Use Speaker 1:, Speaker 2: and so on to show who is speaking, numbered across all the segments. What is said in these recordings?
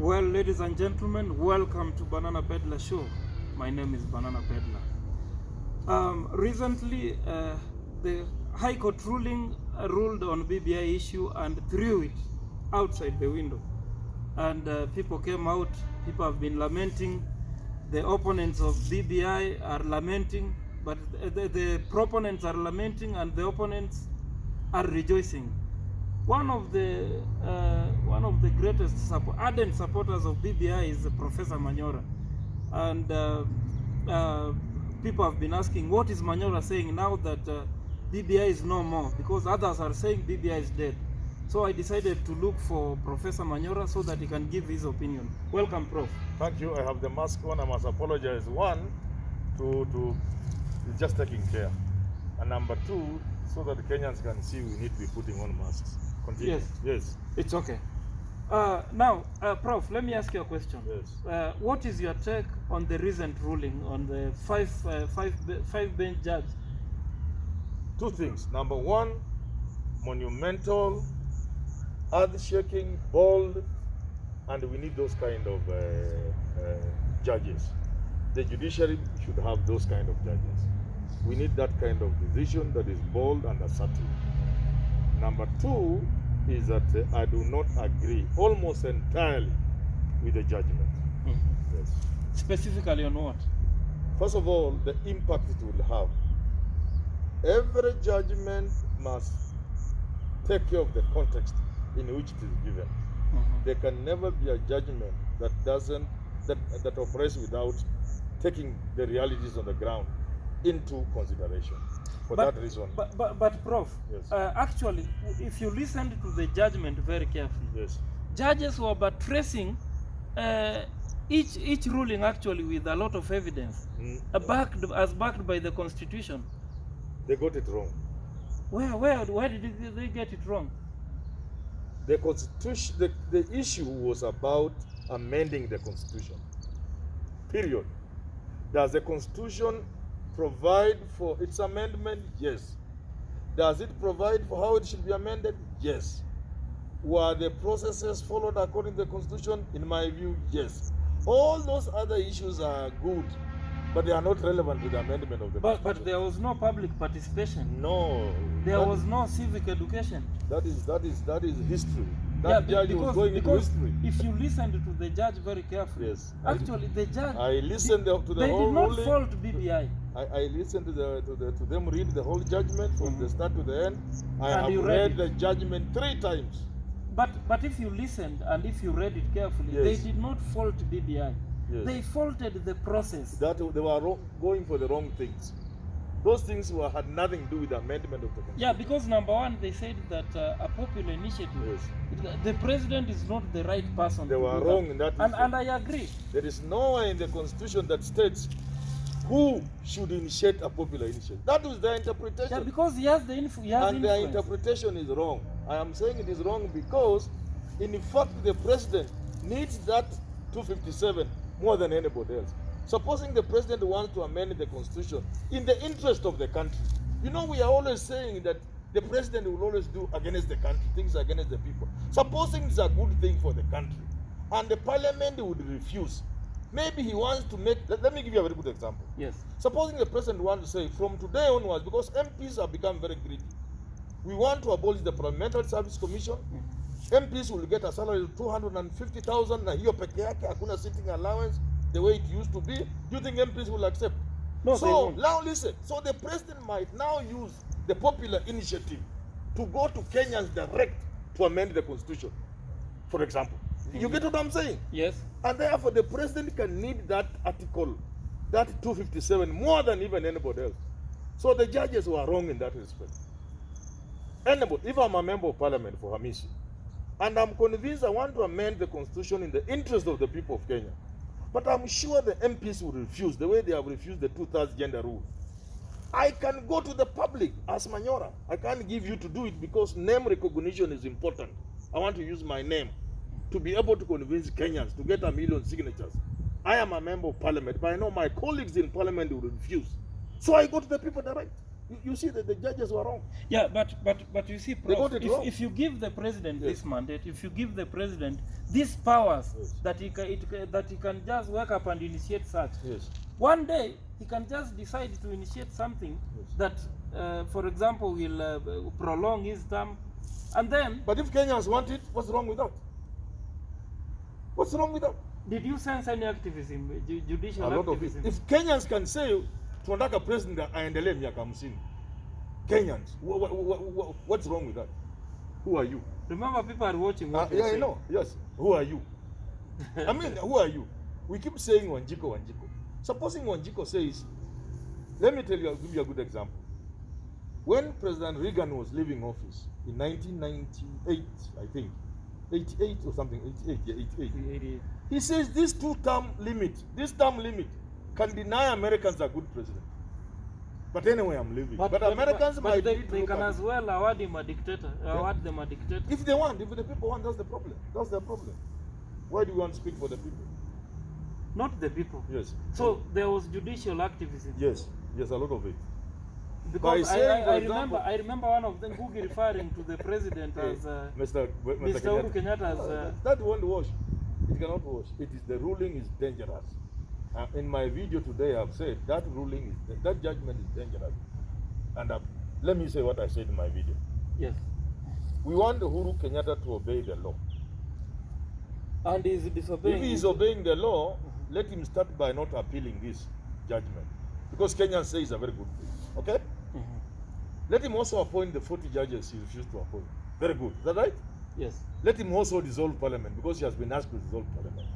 Speaker 1: Well, ladies and gentlemen, welcome to Banana Peddler Show. My name is Banana Peddler. Recently, the High Court ruling ruled on BBI issue and threw it outside the window. And people came out, people have been lamenting. The opponents of BBI are lamenting, but the proponents are lamenting and the opponents are rejoicing. One of the greatest ardent supporters of BBI is Professor Manyora, and people have been asking, what is Manyora saying now that BBI is no more? Because others are saying BBI is dead. So I decided to look for Professor Manyora so that he can give his opinion. Welcome, Prof.
Speaker 2: Thank you. I have the mask on. I must apologize. One, to it's just taking care, and number two, so that the Kenyans can see we need to be putting on masks. Continue. Yes.
Speaker 1: It's okay. Now, Prof, let me ask you a question.
Speaker 2: Yes.
Speaker 1: What is your take on the recent ruling on the five bench judge?
Speaker 2: Two things. Number one, monumental, earth-shaking, bold, and we need those kind of judges. The judiciary should have those kind of judges. We need that kind of decision that is bold and assertive. Number two is that I do not agree almost entirely with the judgment.
Speaker 1: Mm-hmm.
Speaker 2: Yes.
Speaker 1: Specifically on what?
Speaker 2: First of all, the impact it will have. Every judgment must take care of the context in which it is given.
Speaker 1: Mm-hmm.
Speaker 2: There can never be a judgment that that operates without taking the realities on the ground into consideration. For that reason.
Speaker 1: But Prof,
Speaker 2: yes.
Speaker 1: Actually, if you listen to the judgment very carefully,
Speaker 2: yes.
Speaker 1: Judges were buttressing each ruling actually with a lot of evidence, backed by the Constitution.
Speaker 2: They got it wrong.
Speaker 1: Where did they get it wrong?
Speaker 2: The Constitution, the issue was about amending the Constitution. Period. Does the Constitution provide for its amendment? Yes. Does it provide for how it should be amended? Yes. Were the processes followed according to the Constitution? In my view, yes. All those other issues are good, but they are not relevant to the amendment of the Constitution.
Speaker 1: But there was no public participation.
Speaker 2: No.
Speaker 1: There was no civic education.
Speaker 2: That is history. That judge was going into history.
Speaker 1: If you listen to the judge very carefully,
Speaker 2: yes,
Speaker 1: actually the judge.
Speaker 2: I listened to the whole ruling.
Speaker 1: They did not fault BBI.
Speaker 2: I listened to them read the whole judgment from the start to the end. I
Speaker 1: and
Speaker 2: have read the judgment 3 times.
Speaker 1: But if you listened and if you read it carefully,
Speaker 2: yes, they
Speaker 1: did not fault BBI.
Speaker 2: Yes.
Speaker 1: They faulted the process.
Speaker 2: That they were going for the wrong things. Those things had nothing to do with the amendment of the Constitution.
Speaker 1: Yeah, because number one, they said that a popular initiative, yes, the president is not the right person.
Speaker 2: They were wrong in that.
Speaker 1: And I agree.
Speaker 2: There is nowhere in the Constitution that states who should initiate a popular initiative. That was their interpretation.
Speaker 1: Yeah, because he has the influence.
Speaker 2: And their interpretation is wrong. I am saying it is wrong because, in fact, the president needs that 257 more than anybody else. Supposing the president wants to amend the Constitution in the interest of the country. You know, we are always saying that the president will always do against the country, things against the people. Supposing it's a good thing for the country, and the parliament would refuse. Maybe he wants to make, let me give you a very good example.
Speaker 1: Yes.
Speaker 2: Supposing the president wants to say, from today onwards, because MPs have become very greedy, we want to abolish the Parliamentary Service Commission. MPs will get a salary of 250,000 na hiyo peke yake, hakuna sitting allowance, the way it used to be. Do you think MPs will accept?
Speaker 1: No,
Speaker 2: so now listen. So the president might now use the popular initiative to go to Kenyans direct to amend the Constitution, for example. You get what I'm saying?
Speaker 1: Yes. And
Speaker 2: therefore the president can need that article, that 257, more than even anybody else. So the judges were wrong in that respect. Anybody, if I'm a member of parliament for Hamisi, and I'm convinced I want to amend the Constitution in the interest of the people of Kenya, but I'm sure the MPs will refuse, the way they have refused the 2/3 gender rule. I can go to the public as Manyora. I can't give you to do it because name recognition is important. I want to use my name to be able to convince Kenyans to get 1 million signatures. I am a member of parliament, but I know my colleagues in parliament will refuse. So I go to the people direct. You see that the judges were wrong.
Speaker 1: Yeah, but you see,
Speaker 2: They
Speaker 1: Prof,
Speaker 2: got it wrong.
Speaker 1: if you give the president
Speaker 2: Yes.
Speaker 1: this mandate, if you give the president these powers,
Speaker 2: Yes.
Speaker 1: that that he can just wake up and initiate such,
Speaker 2: Yes.
Speaker 1: one day he can just decide to initiate something
Speaker 2: Yes.
Speaker 1: that, for example, will prolong his term, and then.
Speaker 2: But if Kenyans want it, what's wrong with that? What's wrong with that?
Speaker 1: Did you sense any activism, judicial
Speaker 2: A lot of it.
Speaker 1: activism?
Speaker 2: If Kenyans can say tunataka president aendelee miaka 50, Kenyans, what's wrong with that? Who are you?
Speaker 1: Remember, people are watching what you're
Speaker 2: Yeah, I
Speaker 1: saying.
Speaker 2: know. Yes. Who are you? I mean, who are you? We keep saying Wanjiko, Wanjiko. Supposing Wanjiko says, let me tell you, I'll give you a good example. When President Reagan was leaving office in 1998, I think, 88 or something, 88, yeah, 88. He says this term limit can deny Americans a good president. But anyway, I'm leaving. But Americans might
Speaker 1: they can as well award him a dictator. Award them a dictator.
Speaker 2: If they want, if the people want, that's the problem. That's the problem. Why do you want to speak for the people?
Speaker 1: Not the people.
Speaker 2: Yes.
Speaker 1: So there was judicial activism.
Speaker 2: Yes. Yes, a lot of it.
Speaker 1: Because
Speaker 2: saying,
Speaker 1: I remember one of them Google referring to the president as
Speaker 2: Mr.
Speaker 1: Uhuru Kenyatta as
Speaker 2: that won't wash. It cannot wash. It is the ruling is dangerous. In my video today, I've said that ruling is that judgment is dangerous. And let me say what I said in my video.
Speaker 1: Yes.
Speaker 2: We want Uhuru Kenyatta to obey the law.
Speaker 1: And he's disobeying.
Speaker 2: If he is obeying the law, let him start by not appealing this judgment, because Kenyans say it's a very good thing. Okay. Let him also appoint the 40 judges he refused to appoint. Very good. Is that right?
Speaker 1: Yes.
Speaker 2: Let him also dissolve parliament, because he has been asked to dissolve parliament.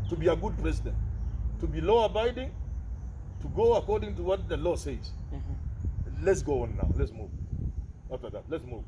Speaker 2: To be a good president, to be law-abiding, to go according to what the law says. Let's go on now. Let's move. After that, let's move.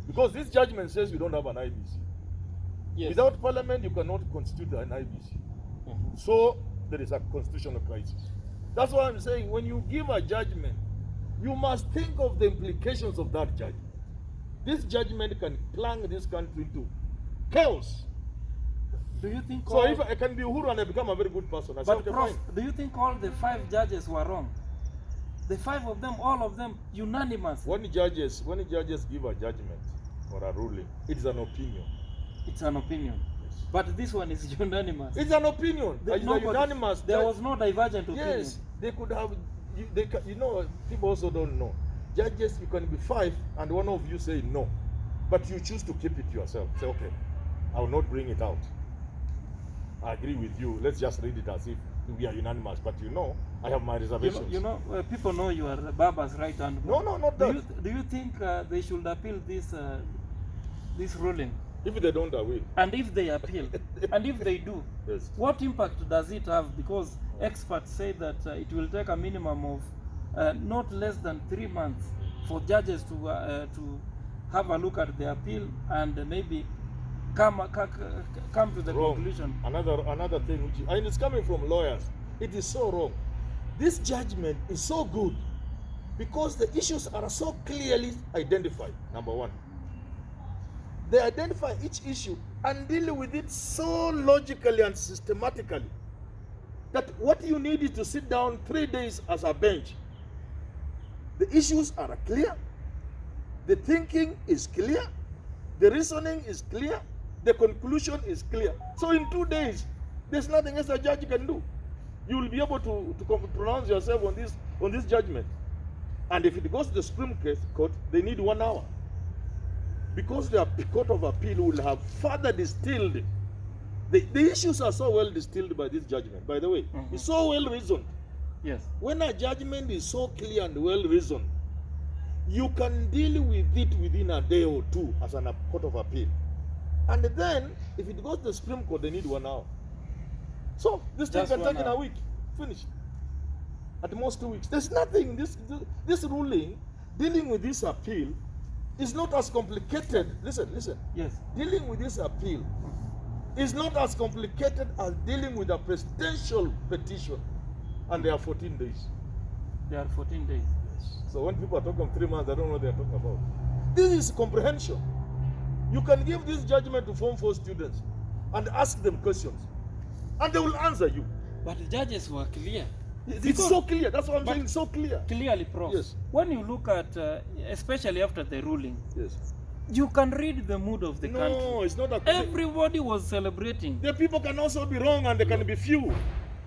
Speaker 2: Because this judgment says we don't have an IBC.
Speaker 1: Yes.
Speaker 2: Without parliament, you cannot constitute an IBC. So there is a constitutional crisis. That's why I'm saying when you give a judgment, you must think of the implications of that judgment. This judgment can plunge this country into chaos.
Speaker 1: Do you think
Speaker 2: so? If I can be Uhuru and I become a very good person, I
Speaker 1: but
Speaker 2: say,
Speaker 1: Prof,
Speaker 2: fine.
Speaker 1: do you think all the 5 judges were wrong? The 5 of them, all of them, unanimous.
Speaker 2: When judges give a judgment or a ruling, it is an opinion.
Speaker 1: It's an opinion.
Speaker 2: Yes.
Speaker 1: But this one is unanimous.
Speaker 2: It's an opinion. It's unanimous.
Speaker 1: There was no divergent opinion.
Speaker 2: Yes, they could have. You know, people also don't know. Judges, you can be 5 and one of you say no, but you choose to keep it yourself. Say, okay, I will not bring it out. I agree with you. Let's just read it as if we are unanimous. But you know, I have my reservations.
Speaker 1: You know, people know you are Baba's right hand.
Speaker 2: No, not that.
Speaker 1: Do you think they should appeal this ruling?
Speaker 2: If they don't, I will.
Speaker 1: And if they appeal, and if they do,
Speaker 2: yes.
Speaker 1: What impact does it have? Because experts say that it will take a minimum of not less than 3 months for judges to have a look at the appeal and maybe come to the
Speaker 2: wrong.
Speaker 1: conclusion.
Speaker 2: Another thing, which and it's coming from lawyers. It is so wrong. This judgment is so good because the issues are so clearly identified. Number one, they identify each issue and deal with it so logically and systematically that what you need is to sit down 3 days as a bench. The issues are clear, the thinking is clear, the reasoning is clear, the conclusion is clear. So in 2 days, there's nothing else a judge can do. You will be able to pronounce yourself on this judgment. And if it goes to the Supreme Court, they need 1 hour. Because the Court of Appeal will have further distilled. The issues are so well distilled by this judgment, by the way. It's so well reasoned.
Speaker 1: Yes.
Speaker 2: When a judgment is so clear and well reasoned, you can deal with it within a day or 2 as a Court of Appeal. And then, if it goes to the Supreme Court, they need 1 hour. So, this thing can take in a week. Finished. At most 2 weeks. There's nothing, this ruling, dealing with this appeal, is not as complicated. Listen.
Speaker 1: Yes.
Speaker 2: Dealing with this appeal is not as complicated as dealing with a presidential petition. And there are 14 days.
Speaker 1: There are 14 days.
Speaker 2: So when people are talking 3 months, I don't know what they are talking about. This is comprehension. You can give this judgment to Form 4 students and ask them questions. And they will answer you.
Speaker 1: But the judges were clear.
Speaker 2: It's so clear. That's what I'm saying. It's so clear.
Speaker 1: Clearly, Prof.
Speaker 2: Yes.
Speaker 1: When you look at, especially after the ruling,
Speaker 2: Yes.
Speaker 1: you can read the mood of the country.
Speaker 2: No, it's not that.
Speaker 1: Everybody was celebrating.
Speaker 2: The people can also be wrong, and they can be few.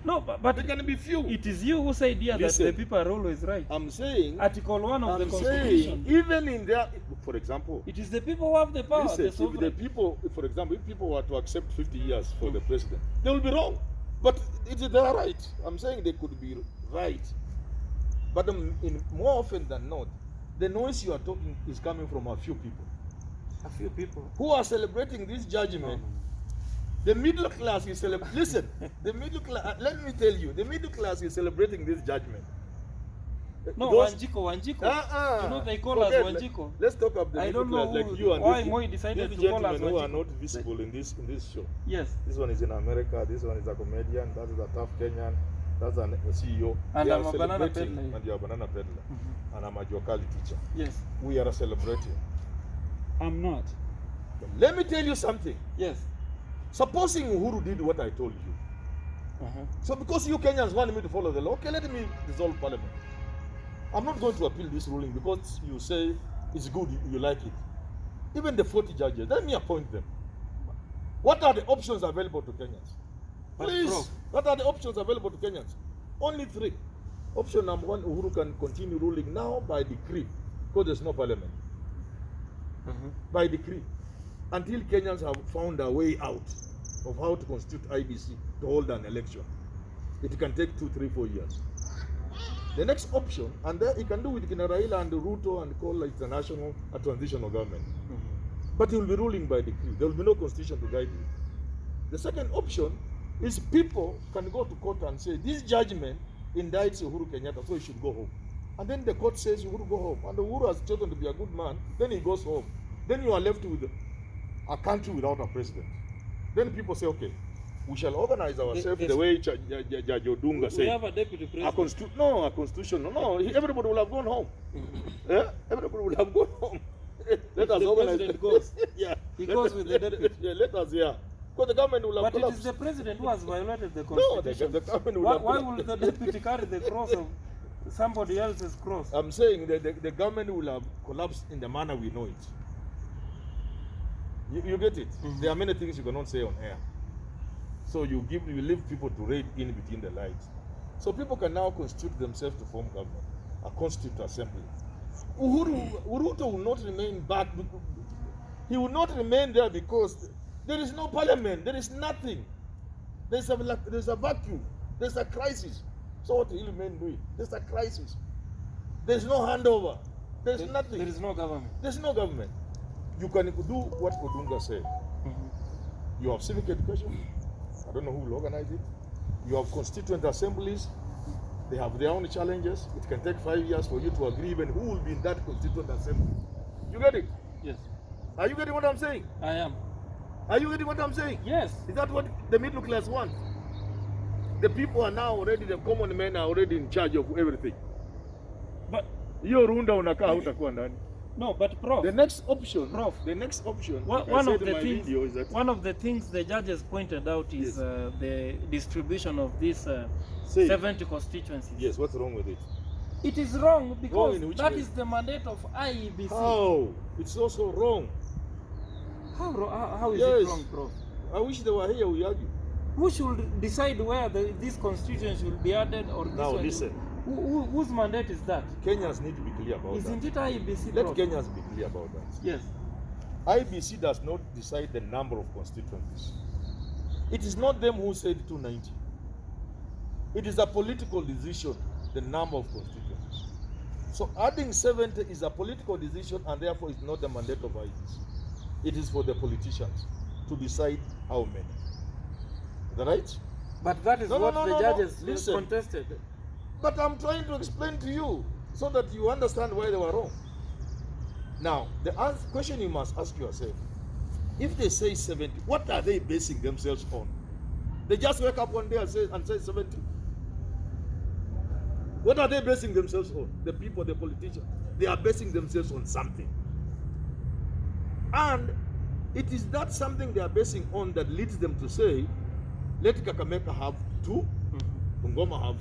Speaker 1: No, but
Speaker 2: They can be few.
Speaker 1: it is you who said here that the people are always right.
Speaker 2: I'm saying.
Speaker 1: Article 1 of the
Speaker 2: I'm
Speaker 1: Constitution.
Speaker 2: saying, even in their, for example,
Speaker 1: It is the people who have the power.
Speaker 2: listen,
Speaker 1: The
Speaker 2: if
Speaker 1: sovereign.
Speaker 2: the people, for example, if people were to accept 50 years for the president, they will be wrong. But it is their right. I'm saying they could be right. But more often than not, the noise you are talking is coming from a few people.
Speaker 1: A few people
Speaker 2: who are celebrating this judgment. The middle class is celebrating. Listen, the middle class. Let me tell you, the middle class is celebrating this judgment.
Speaker 1: No, Wanjiko. You know they call us Wanjiko.
Speaker 2: Let's talk about the middle class, like you and
Speaker 1: why Moi decided
Speaker 2: these
Speaker 1: to call us
Speaker 2: gentlemen who are
Speaker 1: Wanjiko.
Speaker 2: not visible in this show.
Speaker 1: Yes.
Speaker 2: This one is in America. This one is a comedian. That is a tough Kenyan. That's a CEO.
Speaker 1: And
Speaker 2: They
Speaker 1: I'm
Speaker 2: are
Speaker 1: a banana
Speaker 2: celebrating,
Speaker 1: peddler.
Speaker 2: and you are a banana peddler. And I'm a Jokali teacher.
Speaker 1: Yes.
Speaker 2: We are celebrating.
Speaker 1: I'm not.
Speaker 2: Let me tell you something.
Speaker 1: Yes.
Speaker 2: Supposing Uhuru did what I told you. So because you Kenyans want me to follow the law, okay, let me dissolve parliament. I'm not going to appeal this ruling because you say it's good, you like it. Even the 40 judges, let me appoint them. What are the options available to Kenyans? Please, what are the options available to Kenyans? Only 3. Option number 1, Uhuru can continue ruling now by decree, because there's no parliament. By decree. Until Kenyans have found a way out of how to constitute IBC to hold an election. It can take 2, 3, 4 years. The next option, and then he can do with Raila and Ruto and call it a transitional government. But he will be ruling by decree. There will be no constitution to guide him. The second option is people can go to court and say, this judgment indicts Uhuru Kenyatta, so he should go home. And then the court says Uhuru go home. And Uhuru has chosen to be a good man, then he goes home. Then you are left with a country without a president. Then people say, okay, we shall organize ourselves the way Judge Odunga said.
Speaker 1: We have a deputy president.
Speaker 2: A constitution. No, everybody will have gone home. Everybody will have gone home. Let us organize.
Speaker 1: The president goes.
Speaker 2: Yeah.
Speaker 1: He goes with the deputy.
Speaker 2: Yeah, let us, yeah. Because the government will have
Speaker 1: But
Speaker 2: collapsed.
Speaker 1: it is the president who has violated the
Speaker 2: No,
Speaker 1: constitution.
Speaker 2: the government will have
Speaker 1: Why
Speaker 2: collapsed.
Speaker 1: will the deputy carry the cross of somebody else's cross?
Speaker 2: I'm saying that the government will have collapsed in the manner we know it. You get it? There are many things you cannot say on air. So you leave people to read in between the lines. So people can now constitute themselves to form government, a constituent assembly. Uruto will not remain back. He will not remain there because there is no parliament. There is nothing. There's a vacuum. There's a crisis. So what will he remain doing? There's a crisis. There's no handover. There's nothing.
Speaker 1: There is no government.
Speaker 2: There's no government. You can do what Odunga said. You have civic education. I don't know who will organize it. You have constituent assemblies. They have their own challenges. It can take 5 years for you to agree even who will be in that constituent assembly. You get it?
Speaker 1: Yes.
Speaker 2: Are you getting what I'm saying?
Speaker 1: I am.
Speaker 2: Are you getting what I'm saying?
Speaker 1: Yes.
Speaker 2: Is that what the middle class wants? The people are now already, the common men are already in charge of everything.
Speaker 1: But
Speaker 2: hiyo runda unakaa hutakuwa ndani.
Speaker 1: No, but Prof.
Speaker 2: The next option,
Speaker 1: Prof.
Speaker 2: The next option.
Speaker 1: One of the things the judges pointed out is the distribution of these 70 constituencies.
Speaker 2: Yes. What's wrong with it?
Speaker 1: It is wrong because that
Speaker 2: way?
Speaker 1: is the mandate of IEBC.
Speaker 2: How? It's also wrong.
Speaker 1: How is it wrong, Prof?
Speaker 2: I wish they were here. We argue.
Speaker 1: Who should decide where these constituencies will be added or this
Speaker 2: now
Speaker 1: one?
Speaker 2: Listen.
Speaker 1: Whose mandate is that?
Speaker 2: Kenyans need to be clear about
Speaker 1: Isn't
Speaker 2: that.
Speaker 1: Isn't it IEBC?
Speaker 2: Let
Speaker 1: Prof?
Speaker 2: Kenyans be clear about that.
Speaker 1: Yes.
Speaker 2: IBC does not decide the number of constituencies. It is not them who said 290. It is a political decision, the number of constituencies. So adding 70 is a political decision and therefore it's not the mandate of IBC. It is for the politicians to decide how many. Is that right?
Speaker 1: But that is what the judges contested.
Speaker 2: But I'm trying to explain to you so that you understand why they were wrong. Now, the question you must ask yourself, if they say 70, what are they basing themselves on? They just wake up one day and say 70. What are they basing themselves on? The people, the politicians. They are basing themselves on something. And it is that something they are basing on that leads them to say, let Kakamega have 2, Bungoma have